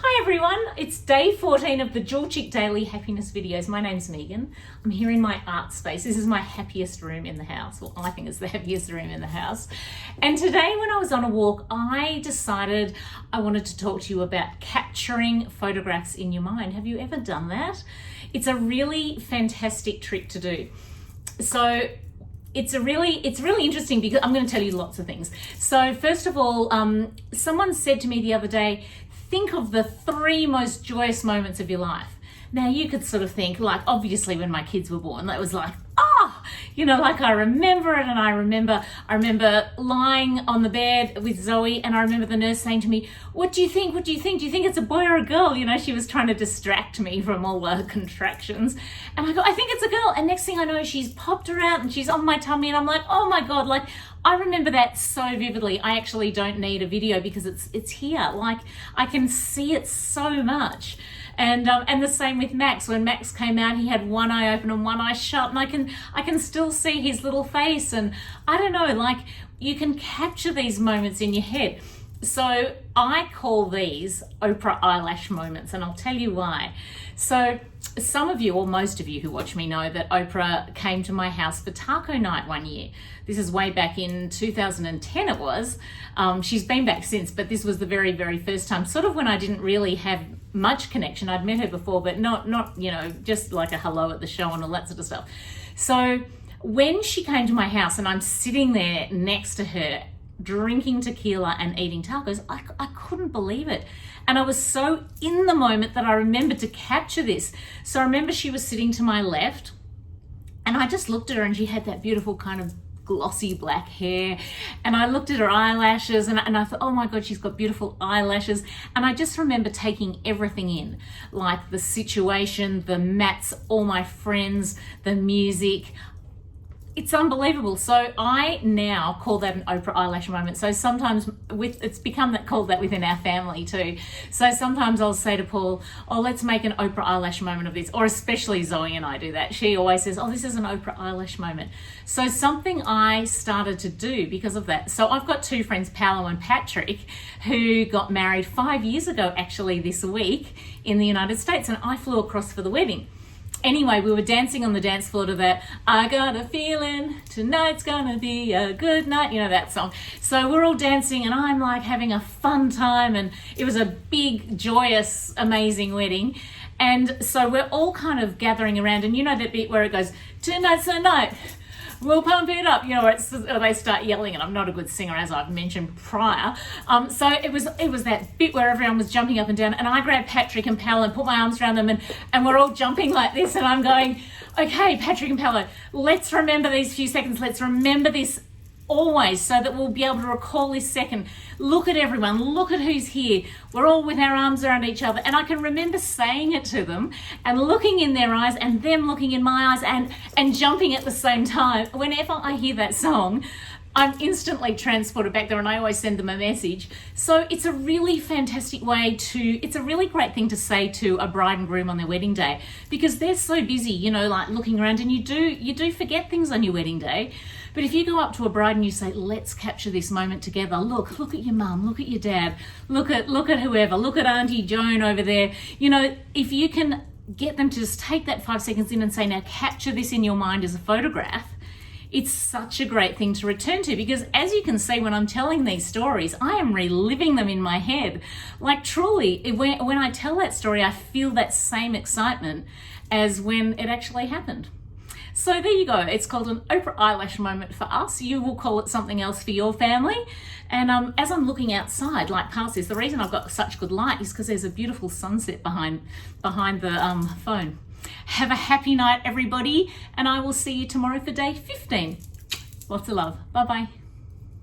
Hi everyone, it's day 14 of the Jewelchic Daily Happiness videos. My name's Megan. I'm here in my art space. This is my happiest room in the house. Well, I think it's the happiest room in the house. And today when I was on a walk, I decided I wanted to talk to you about capturing photographs in your mind. Have you ever done that? It's a really fantastic trick to do. So it's really interesting because I'm going to tell you lots of things. So first of all, someone said to me the other day, think of the 3 most joyous moments of your life. Now you could sort of think, like, obviously when my kids were born, that was like, like I remember it, and I remember lying on the bed with Zoe, and I remember the nurse saying to me, what do you think? Do you think it's a boy or a girl? She was trying to distract me from all the contractions. And I go, I think it's a girl. And next thing I know, she's popped her out and she's on my tummy, and I'm like, oh my God, like I remember that so vividly. I actually don't need a video because it's here. Like I can see it so much. And the same with Max. When Max came out, he had one eye open and one eye shut, and I can still see his little face. And I don't know, like you can capture these moments in your head. So I call these Oprah eyelash moments, and I'll tell you why. So some of you, or most of you who watch me, know that Oprah came to my house for taco night one year. This is way back in 2010 it was. She's been back since, but this was the very, very first time, sort of when I didn't really have much connection. I'd met her before, but not just like a hello at the show and all that sort of stuff. So when she came to my house and I'm sitting there next to her, drinking tequila and eating tacos, I couldn't believe it. And I was so in the moment that I remembered to capture this. So I remember she was sitting to my left, and I just looked at her, and she had that beautiful kind of glossy black hair, and I looked at her eyelashes, and I thought, oh my God, she's got beautiful eyelashes. And I just remember taking everything in, like the situation, the mats, all my friends, the music. It's unbelievable. So I now call that an Oprah eyelash moment. So sometimes it's become called that within our family too. So sometimes I'll say to Paul, oh, let's make an Oprah eyelash moment of this. Or especially Zoe and I do that. She always says, oh, this is an Oprah eyelash moment. So something I started to do because of that. So I've got 2 friends, Paolo and Patrick, who got married 5 years ago, actually this week in the United States. And I flew across for the wedding. Anyway, we were dancing on the dance floor to that, I got a feeling tonight's gonna be a good night, that song. So we're all dancing, and I'm like having a fun time, and it was a big, joyous, amazing wedding. And so we're all kind of gathering around, and that bit where it goes, tonight's the night, we'll pump it up, where they start yelling, and I'm not a good singer, as I've mentioned prior. So it was that bit where everyone was jumping up and down, and I grabbed Patrick and Paolo and put my arms around them, and we're all jumping like this, and I'm going, okay, Patrick and Paolo, let's remember these few seconds, let's remember this always, so that we'll be able to recall this second. Look at everyone, look at who's here. We're all with our arms around each other. And I can remember saying it to them and looking in their eyes and them looking in my eyes and jumping at the same time. Whenever I hear that song, I'm instantly transported back there, and I always send them a message. So it's a really fantastic way it's a really great thing to say to a bride and groom on their wedding day, because they're so busy, like looking around, and you do forget things on your wedding day. But if you go up to a bride and you say, let's capture this moment together. Look at your mum, look at your dad, look at whoever, look at Auntie Joan over there. If you can get them to just take that 5 seconds in and say, now capture this in your mind as a photograph, it's such a great thing to return to, because as you can see, when I'm telling these stories, I am reliving them in my head. Like truly, when I tell that story, I feel that same excitement as when it actually happened. So there you go. It's called an Oprah eyelash moment for us. You will call it something else for your family. And as I'm looking outside, like past this, the reason I've got such good light is because there's a beautiful sunset behind the phone. Have a happy night, everybody, and I will see you tomorrow for day 15. Lots of love. Bye-bye.